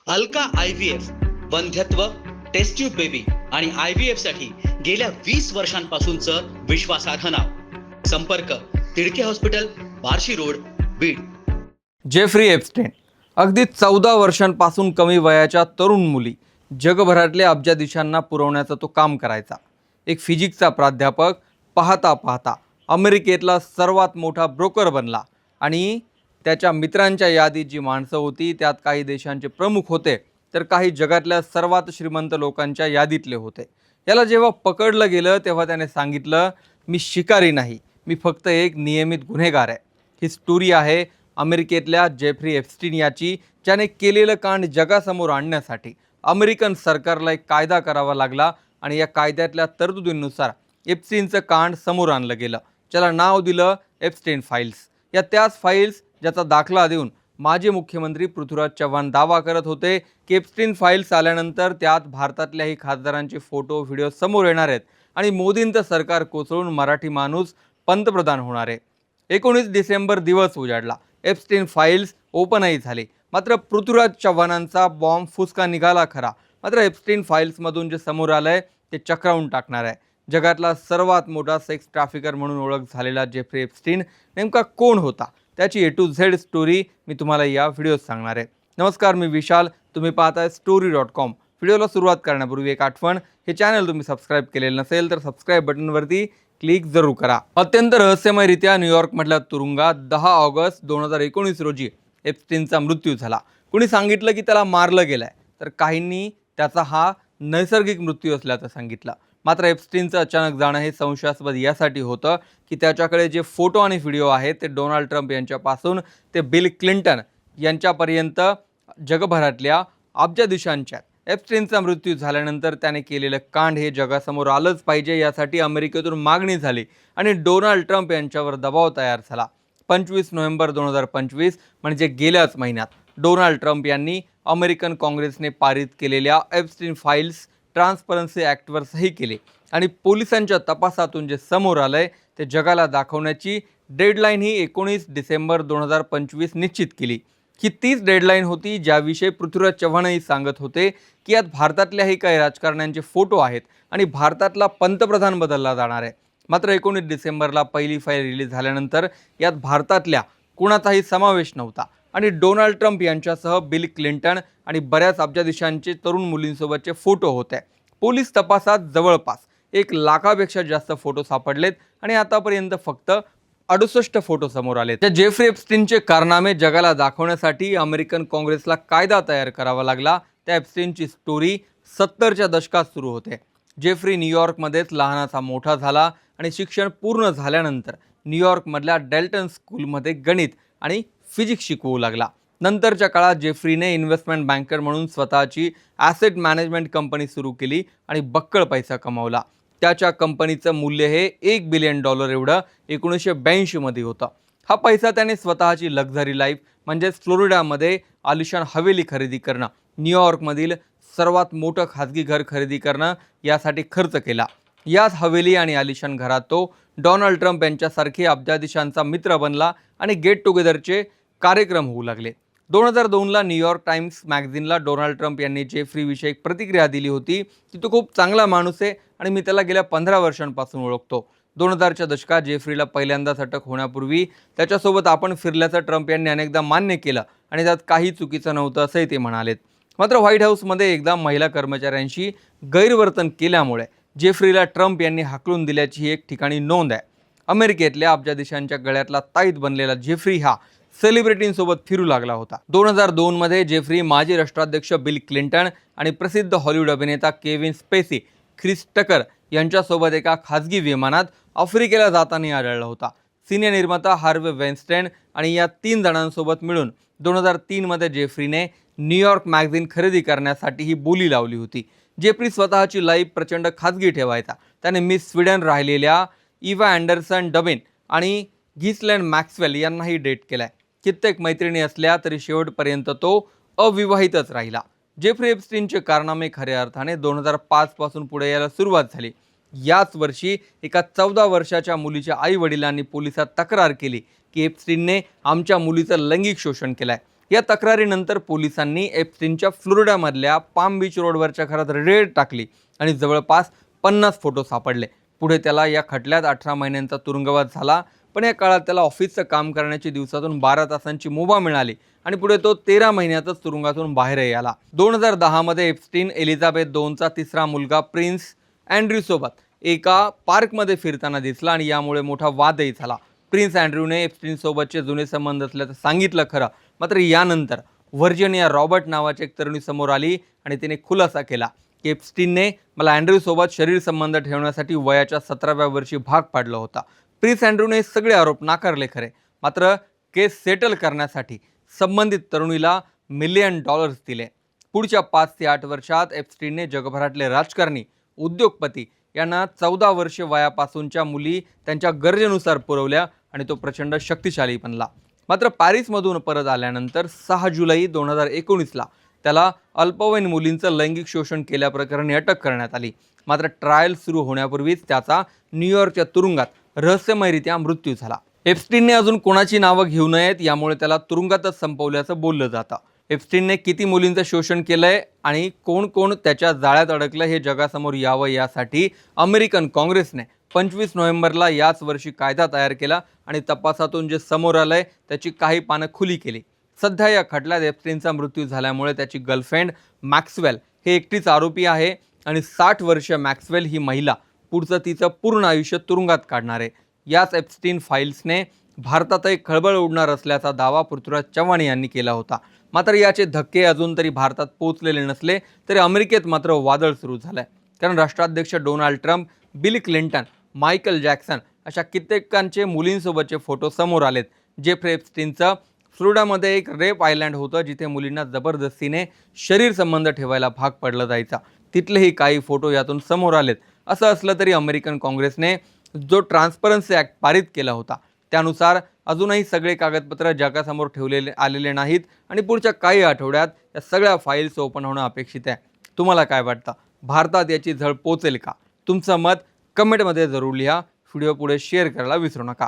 Alka IVF वंध्यत्व, test tube baby आणि IVF साठी गेल्या 20 वर्षांपासूनचं विश्वासार्ह नाव. संपर्क Tidke hospital, Barshi road, Beed. Jeffrey Epstein अगदी 14 वर्षांपासून कमी वयाच्या तरुण मुली जगभरातल्या अब्जाधीशांना पुरवण्याचं तो काम करायचा. एक फिजिक्सचा प्राध्यापक पाहता पाहता अमेरिकेतला सर्वात मोठा ब्रोकर बनला आणि त्याच्या मित्रांच्या यादीत जी माणसं होती त्यात काही देशांचे प्रमुख होते तर काही जगातल्या सर्वात श्रीमंत लोकांच्या यादीतले होते. याला जेव्हा पकडलं गेलं तेव्हा त्याने सांगितलं, मी शिकारी नाही, मी फक्त एक नियमित गुन्हेगार आहे. ही स्टोरी आहे अमेरिकेतल्या जेफ्री एप्स्टीन याची, ज्याने केलेलं कांड जगासमोर आणण्यासाठी अमेरिकन सरकारला एक कायदा करावा लागला आणि या कायद्यातल्या तरतुदींनुसार एप्स्टीनचं कांड समोर आणलं गेलं, ज्याला नाव दिलं एप्स्टीन फाईल्स. या त्याच फाईल्स ज्याचा दाखला देऊन माजी मुख्यमंत्री पृथ्वीराज चव्हाण दावा करत होते की एप्स्टीन फाईल्स आल्यानंतर त्यात भारतातल्याही खासदारांचे फोटो व्हिडिओ समोर येणार आहेत आणि मोदींचं सरकार कोसळून मराठी माणूस पंतप्रधान होणार आहे. 19 डिसेंबर दिवस उजाडला. एप्स्टीन फाईल्स ओपनही झाले. मात्र पृथ्वीराज चव्हाणांचा बॉम्ब फुसका निघाला खरा. मात्र एप्स्टीन फाईल्समधून जे समोर आलंय ते चक्रावून टाकणार आहे. जगातला सर्वात मोठा सेक्स ट्रॅफिकर म्हणून ओळख झालेला जेफ्री एप्स्टीन नेमका कोण होता, त्याची A to Z स्टोरी मी तुम्हाला या व्हिडिओत सांगणार आहे. नमस्कार, मी विशाल, तुम्ही पाहताय story.com. व्हिडिओला सुरुवात करण्यापूर्वी एक आठवण, हे चॅनल तुम्ही सबस्क्राईब केलेलं नसेल तर सबस्क्राईब बटनवरती क्लिक जरूर करा. अत्यंत रहस्यमयरित्या न्यूयॉर्कमधल्या तुरुंगात 10 ऑगस्ट 2019 रोजी एप्स्टीनचा मृत्यू झाला. कुणी सांगितलं की त्याला मारलं गेलंय तर काहींनी त्याचा हा नैसर्गिक मृत्यू असल्याचं सांगितलं. मात्र एप्स्टीनचं अचानक जाणं हे संशयास्पद यासाठी होतं की त्याच्याकडे जे फोटो आणि व्हिडिओ आहेत ते डोनाल्ड ट्रम्प यांच्यापासून ते बिल क्लिंटन यांच्यापर्यंत जगभरातल्या अब्जाधीशांच्या. एप्स्टीनचा मृत्यू झाल्यानंतर त्याने केलेलं कांड हे जगासमोर आलंच पाहिजे, यासाठी अमेरिकेतून मागणी झाली आणि डोनाल्ड ट्रम्प यांच्यावर दबाव तयार झाला. 25 नोव्हेंबर 2025 म्हणजे गेल्याच महिन्यात डोनाल्ड ट्रम्प यांनी अमेरिकन काँग्रेसने पारित केलेल्या एप्स्टीन फाईल्स ट्रान्सपरन्सी ॲक्टवर सही केली आणि पोलिसांच्या तपासातून जे समोर आलंय ते जगाला दाखवण्याची डेडलाईन ही 19 डिसेंबर 2025 निश्चित केली. ही तीच डेडलाईन होती ज्याविषयी पृथ्वीराज चव्हाणही सांगत होते की यात भारतातल्याही काही राजकारण्यांचे फोटो आहेत आणि भारतातला पंतप्रधान बदलला जाणार आहे. मात्र 19 डिसेंबरला पहिली फाईल रिलीज झाल्यानंतर यात भारतातल्या कुणाचाही समावेश नव्हता आणि डोनाल्ड ट्रम्प यांच्यासह बिल क्लिंटन आणि बऱ्याच अब्जाधीशांचे तरुण मुलींसोबतचे फोटो होते. पोलीस तपासात जवळपास 1 लाखापेक्षा जास्त फोटो सापडलेत आणि आतापर्यंत फक्त 68 फोटो समोर आले. त्या जेफ्री एप्स्टीनचे कारनामे जगाला दाखवण्यासाठी अमेरिकन काँग्रेसला कायदा तयार करावा लागला. त्या एप्स्टीनची स्टोरी 70च्या दशकात सुरू होते. जेफ्री न्यूयॉर्कमध्येच लहानाचा मोठा झाला आणि शिक्षण पूर्ण झाल्यानंतर न्यूयॉर्कमधल्या डेल्टन स्कूलमध्ये गणित आणि फिजिक्स शिकवू लागला. नंतरच्या काळात जेफ्रीने इन्व्हेस्टमेंट बँकर म्हणून स्वतःची ॲसेट मॅनेजमेंट कंपनी सुरू केली आणि बक्कळ पैसा कमावला. त्याच्या कंपनीचं मूल्य हे $1 बिलियन एवढं 1982 मध्ये होतं. हा पैसा त्याने स्वतःची लक्झरी लाईफ म्हणजेच फ्लोरिडामध्ये आलिशान हवेली खरेदी करणं, न्यूयॉर्कमधील सर्वात मोठं खाजगी घर खरेदी करणं यासाठी खर्च केला. याच हवेली आणि आलिशान घरात तो डोनाल्ड ट्रम्प यांच्यासारखे अब्जाधीशांचा मित्र बनला आणि गेट टुगेदरचे कार्यक्रम होऊ लागले. 2002ला न्यूयॉर्क टाइम्स मॅगझिनला डोनाल्ड ट्रम्प यांनी जेफ्रीविषयी एक प्रतिक्रिया दिली होती की तो खूप चांगला माणूस आहे आणि मी त्याला गेल्या 15 वर्षांपासून ओळखतो. 2000च्या दशकात जेफ्रीला पहिल्यांदाच अटक होण्यापूर्वी त्याच्यासोबत आपण फिरल्याचं ट्रम्प यांनी अनेकदा मान्य केलं आणि त्यात काही चुकीचं नव्हतं असंही ते म्हणालेत. मात्र व्हाईट हाऊसमध्ये एकदा महिला कर्मचाऱ्यांशी गैरवर्तन केल्यामुळे जेफ्रीला ट्रम्प यांनी हाकलून दिल्याची एक ठिकाणी नोंद आहे. अमेरिकेतल्या अब्जाधीशांच्या गळ्यातला ताईत बनलेला जेफ्री हा सेलिब्रिटींसोबत फिरू लागला होता. 2002 मध्ये जेफ्री माजी राष्ट्राध्यक्ष बिल क्लिंटन आणि प्रसिद्ध हॉलिवूड अभिनेता केविन स्पेसी, ख्रिस टकर यांच्यासोबत एका खाजगी विमानात आफ्रिकेला जाताना आढळला होता. सिने निर्माता हार्वे वेनस्टेन आणि या 3 जणांसोबत मिळून 2003 मध्ये जेफ्रीने न्यूयॉर्क मॅगझिन खरेदी करण्यासाठी ही बोली लावली होती. जेफ्री स्वतःची लाईफ प्रचंड खाजगी ठेवायचा. त्याने मिस स्वीडन राहिलेल्या इव्हा अँडरसन डबिन आणि घिसलँड मॅक्सवेल यांनाही डेट केलाय. कित्येक मैत्रिणी असल्या तरी शेवटपर्यंत तो अविवाहितच राहिला. जेफ्री एप्स्टीनचे कारनामे खऱ्या अर्थाने 2005 पासून पुढे यायला सुरुवात झाली. याच वर्षी एका 14 वर्षाच्या मुलीच्या आई वडिलांनी पोलिसात तक्रार केली की एप्स्टीनने आमच्या मुलीचं लैंगिक शोषण केलंय. या तक्रारीनंतर पोलिसांनी एप्स्टीनच्या फ्लोरिडामधल्या पाम बीच रोडवरच्या घरात रेड टाकली आणि जवळपास 50 फोटो सापडले. पुढे त्याला या खटल्यात 18 महिन्यांचा तुरुंगवास झाला. पण या काळात त्याला ऑफिसचं काम करण्याची दिवसातून 12 तासांची मुभा मिळाली आणि पुढे तो 13 महिन्यातच तुरुंगातून बाहेरही आला. 2010 मध्ये एप्स्टीन एलिझाबेथ II चा तिसरा मुलगा प्रिन्स अँड्र्यू सोबत एका पार्कमध्ये फिरताना दिसला आणि यामुळे मोठा वादही झाला. प्रिन्स अँड्र्यूने एप्स्टीन सोबतचे जुने संबंध असल्याचं सांगितलं खरं, मात्र यानंतर व्हर्जिनिया रॉबर्ट नावाची एक तरुणी समोर आली आणि तिने खुलासा केला की एप्स्टीनने मला अँड्र्यू सोबत शरीर संबंध ठेवण्यासाठी वयाच्या 17व्या वर्षी भाग पाडलं होता. प्रिन्स अँड्र्यूने सगळे आरोप नाकारले खरे, मात्र केस सेटल करण्यासाठी संबंधित तरुणीला $1 मिलियन दिले. पुढच्या 5 ते 8 वर्षात एप्स्टीनने जगभरातले राजकारणी, उद्योगपती यांना 14 वर्षे वयापासूनच्या मुली त्यांच्या गरजेनुसार पुरवल्या आणि तो प्रचंड शक्तिशाली बनला. मात्र पॅरिसमधून परत आल्यानंतर 6 जुलै 2019ला त्याला अल्पवयीन मुलींचं लैंगिक शोषण केल्याप्रकरणी अटक करण्यात आली. मात्र ट्रायल सुरू होण्यापूर्वीच त्याचा न्यूयॉर्कच्या तुरुंगात रहस्यमयरित्या मृत्यू झाला. एप्स्टीनने अजून कोणाची नावं घेऊ नयेत, यामुळे त्याला तुरुंगातच संपवल्याचं बोललं जातं. एप्स्टीनने किती मुलींचं शोषण केलंय आणि कोण कोण त्याच्या जाळ्यात अडकलं हे जगासमोर यावं, यासाठी अमेरिकन काँग्रेसने 25 नोव्हेंबरला याच वर्षी कायदा तयार केला आणि तपासातून जे समोर आलंय त्याची काही पानं खुली केली. सध्या या खटल्यात एप्स्टीनचा मृत्यू झाल्यामुळे त्याची गर्लफ्रेंड मॅक्सवेल हे एकटीच आरोपी आहे आणि 60 वर्षीय मॅक्सवेल ही महिला पुढचं तिचं पूर्ण आयुष्य तुरुंगात काढणार आहे. याच एप्स्टीन फाईल्सने भारतातही खळबळ उडणार असल्याचा दावा पृथ्वीराज चव्हाण यांनी केला होता. मात्र याचे धक्के अजून तरी भारतात पोहोचलेले नसले तरी अमेरिकेत मात्र वादळ सुरू झालंय. कारण राष्ट्राध्यक्ष Donald Trump, bill Clinton, Michael Jackson अशा कित्येकांचे मुलींसोबतचे फोटो समोर आलेत. जेफ्री एप्स्टीनचं फ्लोरिडामध्ये एक रेप आयलँड होतं जिथे मुलींना जबरदस्तीने शरीर संबंध ठेवायला भाग पडलं जायचा. तिथलेही काही फोटो यातून समोर आलेत. असं असलं तरी अमेरिकन काँग्रेसने जो ट्रान्सपरन्सी ॲक्ट पारित केला होता त्यानुसार अजूनही सगळे कागदपत्र जगासमोर ठेवलेले आलेले नाहीत आणि पुढच्या काही आठवड्यात या सगळ्या फाईल्स ओपन होणं अपेक्षित आहे. तुम्हाला काय वाटतं? भारतात याची झळ पोचेल का? तुमचं मत कमेंटमध्ये जरूर लिहा. व्हिडिओ पुढे शेअर करायला विसरू नका.